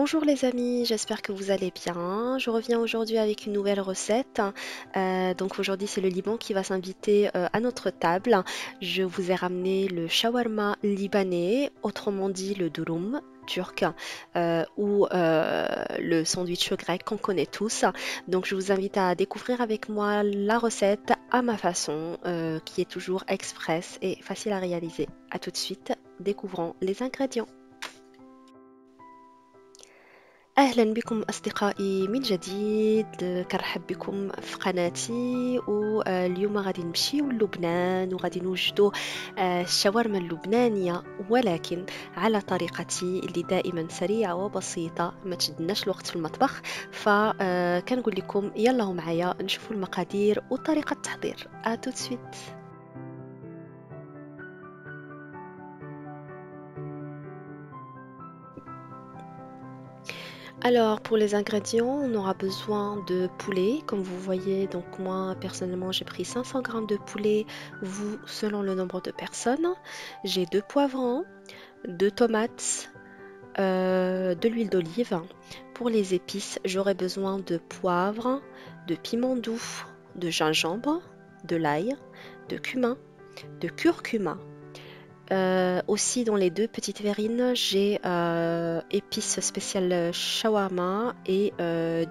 Bonjour les amis, j'espère que vous allez bien. Je reviens aujourd'hui avec une nouvelle recette. Donc aujourd'hui c'est le Liban qui va s'inviter à notre table. Je vous ai ramené le shawarma libanais, autrement dit le durum turc ou le sandwich grec qu'on connaît tous. Donc je vous invite à découvrir avec moi la recette à ma façon, qui est toujours express et facile à réaliser. A tout de suite, découvrons les ingrédients. أهلا بكم أصدقائي من جديد. كنرحب بكم في قناتي، واليوم غادي نمشيو للبنان وغادي نوجدوا الشاورما اللبنانية، ولكن على طريقتي اللي دائما سريعة وبسيطة، ما تشدناش الوقت في المطبخ. فكنقول لكم يلا معايا نشوفوا المقادير وطريقة التحضير. À tout de suite. Alors, pour les ingrédients, on aura besoin de poulet, comme vous voyez. Donc, moi, personnellement, j'ai pris 500 grammes de poulet, vous, selon le nombre de personnes. J'ai deux poivrons, deux tomates, de l'huile d'olive. Pour les épices, j'aurai besoin de poivre, de piment doux, de gingembre, de l'ail, de cumin, de curcuma. Aussi dans les deux petites verrines, j'ai épices spéciales shawarma et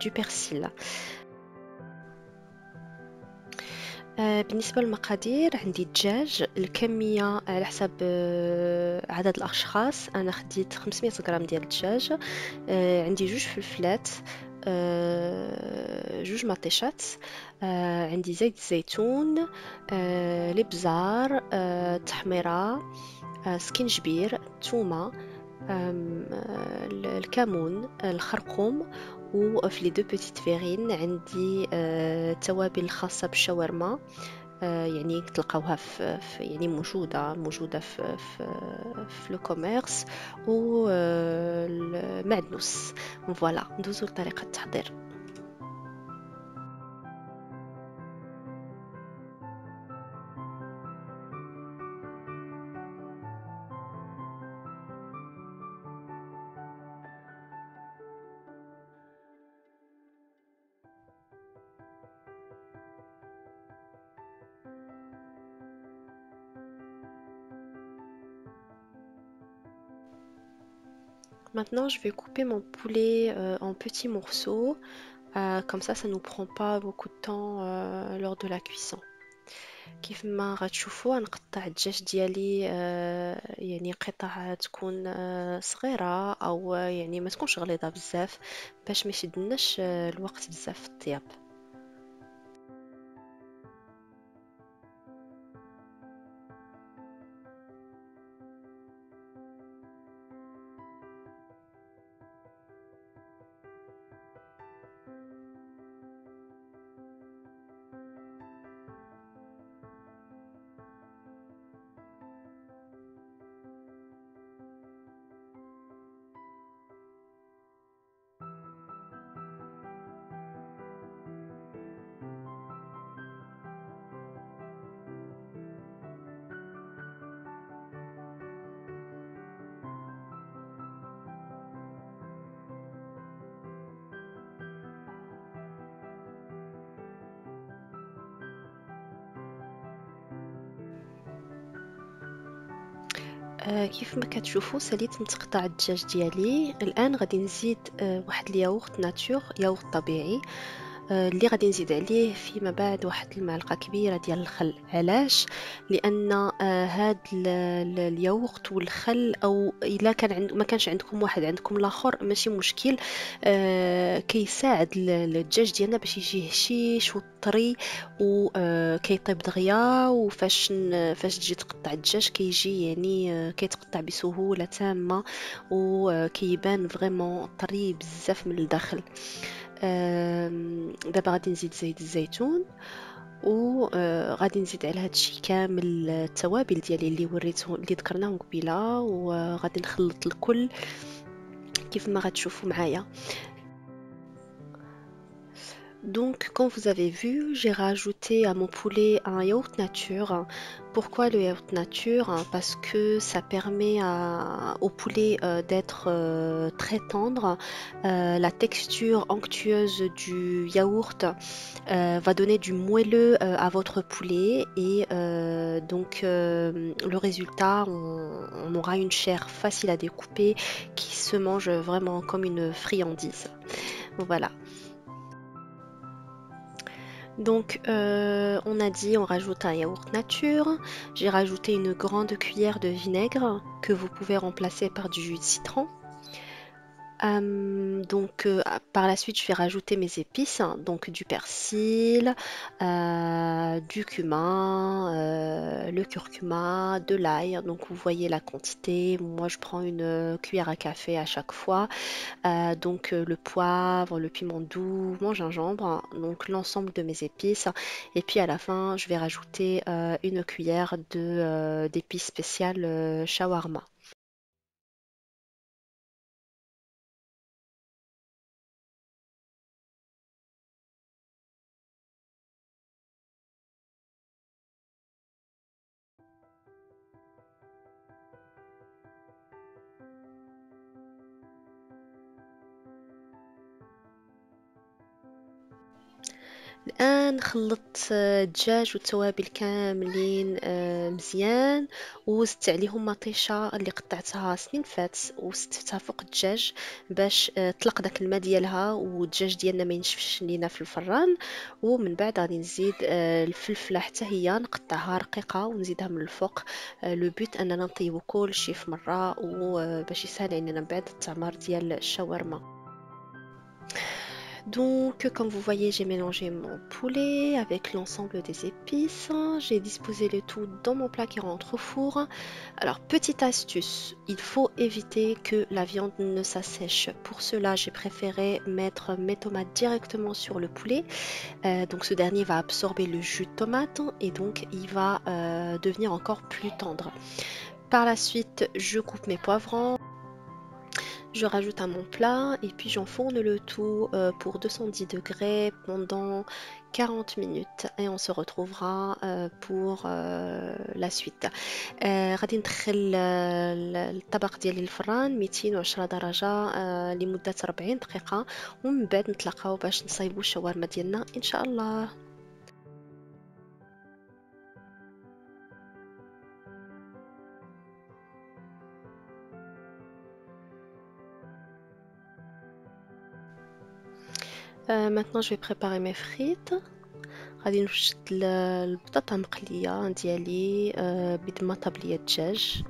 du persil. بالنسبة للمقادير، عندي الدجاج، الكمية على حسب عدد الأشخاص. أنا خديت 500 غرام ديال الدجاج. عندي جوج فلفلات، جوج مطيشات. عندي زيت الزيتون، الابزار، التحميرة، سكينجبير، تومة، الكمون، الخرقوم. وفي لي دو بيتيت فيرين عندي توابل خاصة بالشاورما، يعني تلقاوها يعني موجودة في لو كوميرس و المعدنوس. فوالا ندوزو لطريقة التحضير. Maintenant, je vais couper mon poulet en petits morceaux. Comme ça nous prend pas beaucoup de temps lors de la cuisson. كيف ما غتشوفوا نقطع الدجاج ديالي، يعني قطع تكون صغيرة، او يعني ما تكونش غليظة بزاف باش ما يشدناش الوقت بزاف في الطياب. كيف ما كتشوفوا ساليت نتقطع الدجاج ديالي. الان غادي نزيد واحد الياغورت ناتور، ياغورت طبيعي، اللي غادي نزيد عليه فيما بعد واحد المعلقه كبيره ديال الخل. علاش؟ لان هاد الياغورت والخل، او الا كان ما كانش عندكم واحد عندكم الاخر ماشي مشكل، كيساعد الدجاج ديالنا باش يجي هشيش وطري وكيطيب دغيا. فاش تجي تقطع الدجاج كيجي يعني كيتقطع بسهوله تامه، وكيبان فريمون طري بزاف من الداخل. دابا غادي نزيد زيت الزيتون، وغادي نزيد على هادشي كامل التوابل ديالي اللي وريتهم اللي ذكرناهم قبيله، وغادي نخلط الكل كيف ما غتشوفوا معايا. Donc, comme vous avez vu, j'ai rajouté à mon poulet un yaourt nature. Pourquoi le yaourt nature? Parce que ça permet au poulet d'être très tendre. La texture onctueuse du yaourt va donner du moelleux à votre poulet et le résultat, on aura une chair facile à découper qui se mange vraiment comme une friandise. Voilà. Donc, on a dit on rajoute un yaourt nature. J'ai rajouté une grande cuillère de vinaigre que vous pouvez remplacer par du jus de citron. Par la suite, je vais rajouter mes épices, hein, donc du persil, du cumin, le curcuma, de l'ail. Donc, vous voyez la quantité. Moi, je prends une cuillère à café à chaque fois. Le poivre, le piment doux, mon gingembre, hein, donc l'ensemble de mes épices. Et puis à la fin, je vais rajouter une cuillère d'épices spéciales shawarma. الآن خلطت الدجاج والتوابل كاملين مزيان، وزدت عليهم مطيشة اللي قطعتها سنين فات وستفتها فوق الدجاج باش طلق داك الماء ديالها والدجاج ديالنا ما ينشفش لينا في الفران. ومن بعد غادي نزيد الفلفلة حتى هي نقطعها رقيقة ونزيدها من الفوق. لو بوت اننا نطيبو كلشي في مرة وباش يسهل علينا من بعد التعمار ديال الشاورما. Donc, comme vous voyez, j'ai mélangé mon poulet avec l'ensemble des épices. J'ai disposé le tout dans mon plat qui rentre au four. Alors, petite astuce, il faut éviter que la viande ne s'assèche. Pour cela, j'ai préféré mettre mes tomates directement sur le poulet. Donc, ce dernier va absorber le jus de tomate et donc il va devenir encore plus tendre. Par la suite, je coupe mes poivrons. Je rajoute à mon plat et puis j'enfourne le tout pour 210 degrés pendant 40 minutes et on se retrouvera pour la suite. غادي ندخل الطبق ديالي الفران 210 درجة لمدة 40 دقيقة ومن بعد نتلاقاو باش نصايبو الشاورما ديالنا إن شاء الله. Maintenant je vais préparer mes frites. غادي نوجد البطاطا مقلية ديالي بيض طابلية دجاج.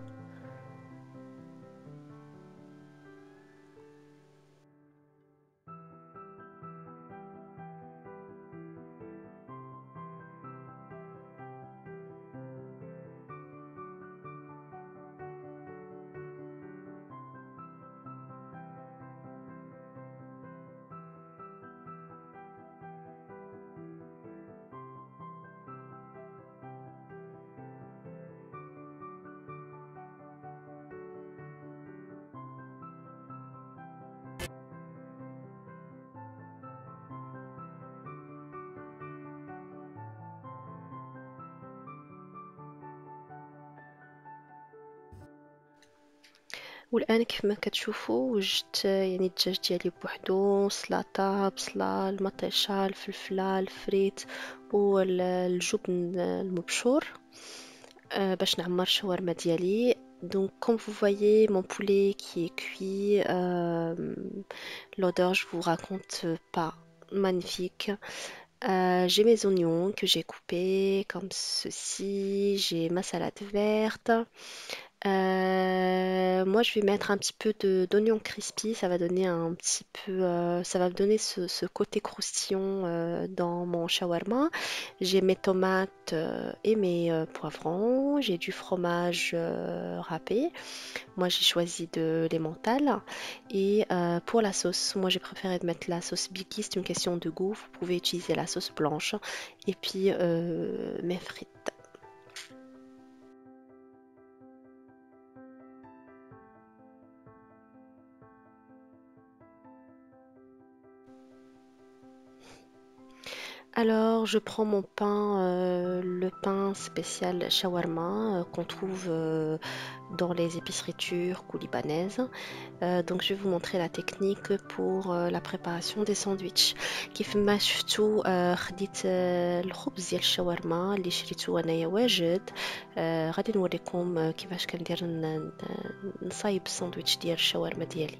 والآن كيف ما كتشوفوا وجدت يعني الدجاج ديالي بوحدو، سلطة بصلة المطيشة الفلفلة الفريت والجبن المبشور باش نعمر الشاورما ديالي. Donc comme vous voyez mon poulet qui est cuit, l'odeur je vous raconte pas, magnifique. J'ai mes oignons que j'ai coupés comme ceci, j'ai ma salade verte. Moi, je vais mettre un petit peu d'oignon crispy, ça va donner un petit peu, ça va me donner ce côté croustillant dans mon shawarma. J'ai mes tomates et mes poivrons, j'ai du fromage râpé. Moi, j'ai choisi de l'emmental. Et pour la sauce, moi, j'ai préféré de mettre la sauce Biggie, c'est une question de goût. Vous pouvez utiliser la sauce blanche. Et puis mes frites. Alors, je prends mon pain, le pain spécial shawarma qu'on trouve dans les épiceries turques ou libanaises. Donc, je vais vous montrer la technique pour la préparation des sandwichs. كيف ما شفتوا خديت الخبز ديال الشاورما اللي شريته انايا واجد. غادي نوريكم كيفاش كندير نصايب الساندويتش ديال الشاورما ديالي.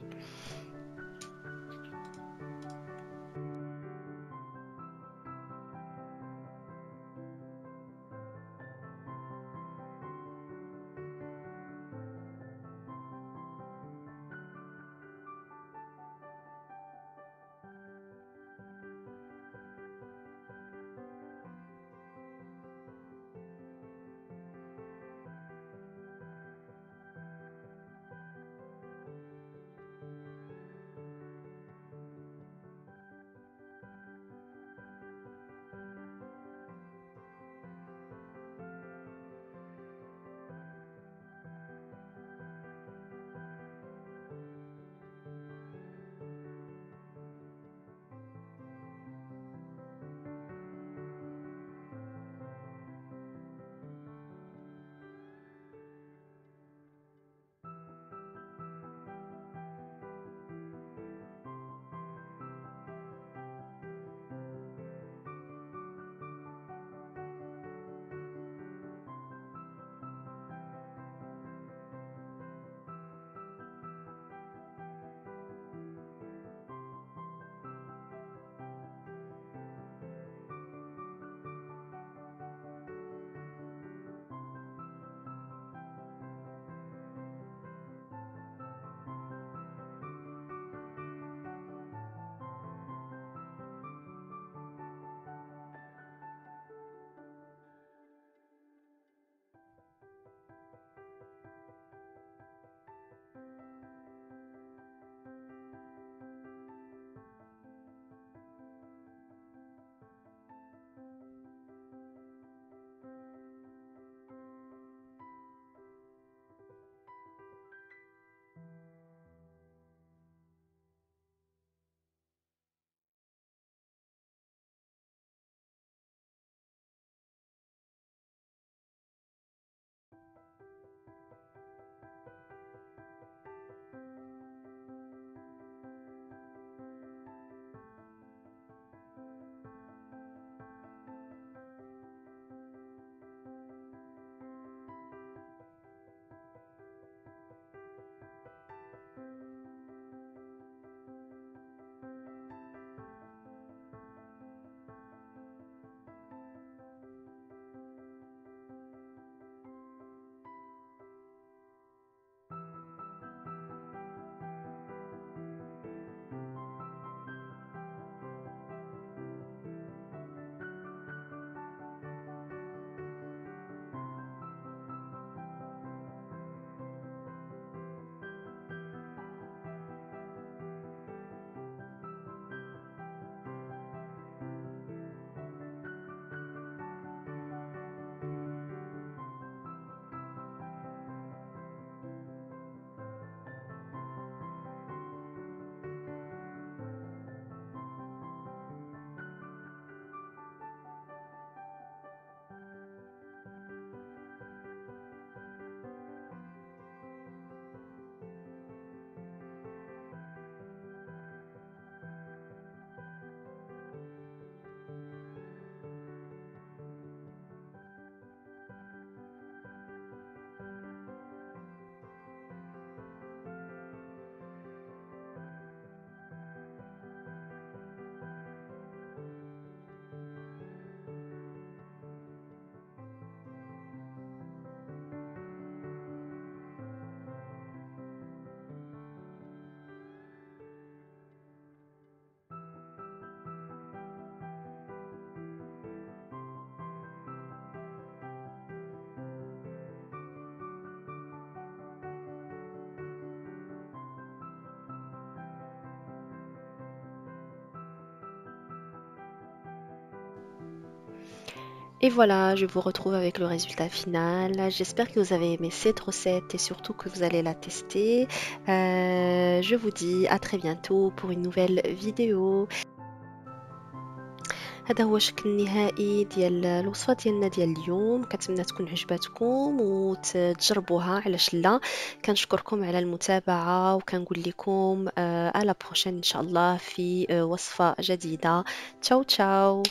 Et voilà, je vous retrouve avec le résultat final. J'espère que vous avez aimé cette recette et surtout que vous allez la tester. Je vous dis à très bientôt pour une nouvelle vidéo. هذا هو الشكل النهائي ديال الوصفة ديالنا ديال اليوم. كنتمنى تكون عجباتكم وتجربوها، علاش لا. كنشكركم على المتابعة، وكنقول لكم على بروشين ان شاء الله في وصفة جديدة. تشاو تشاو.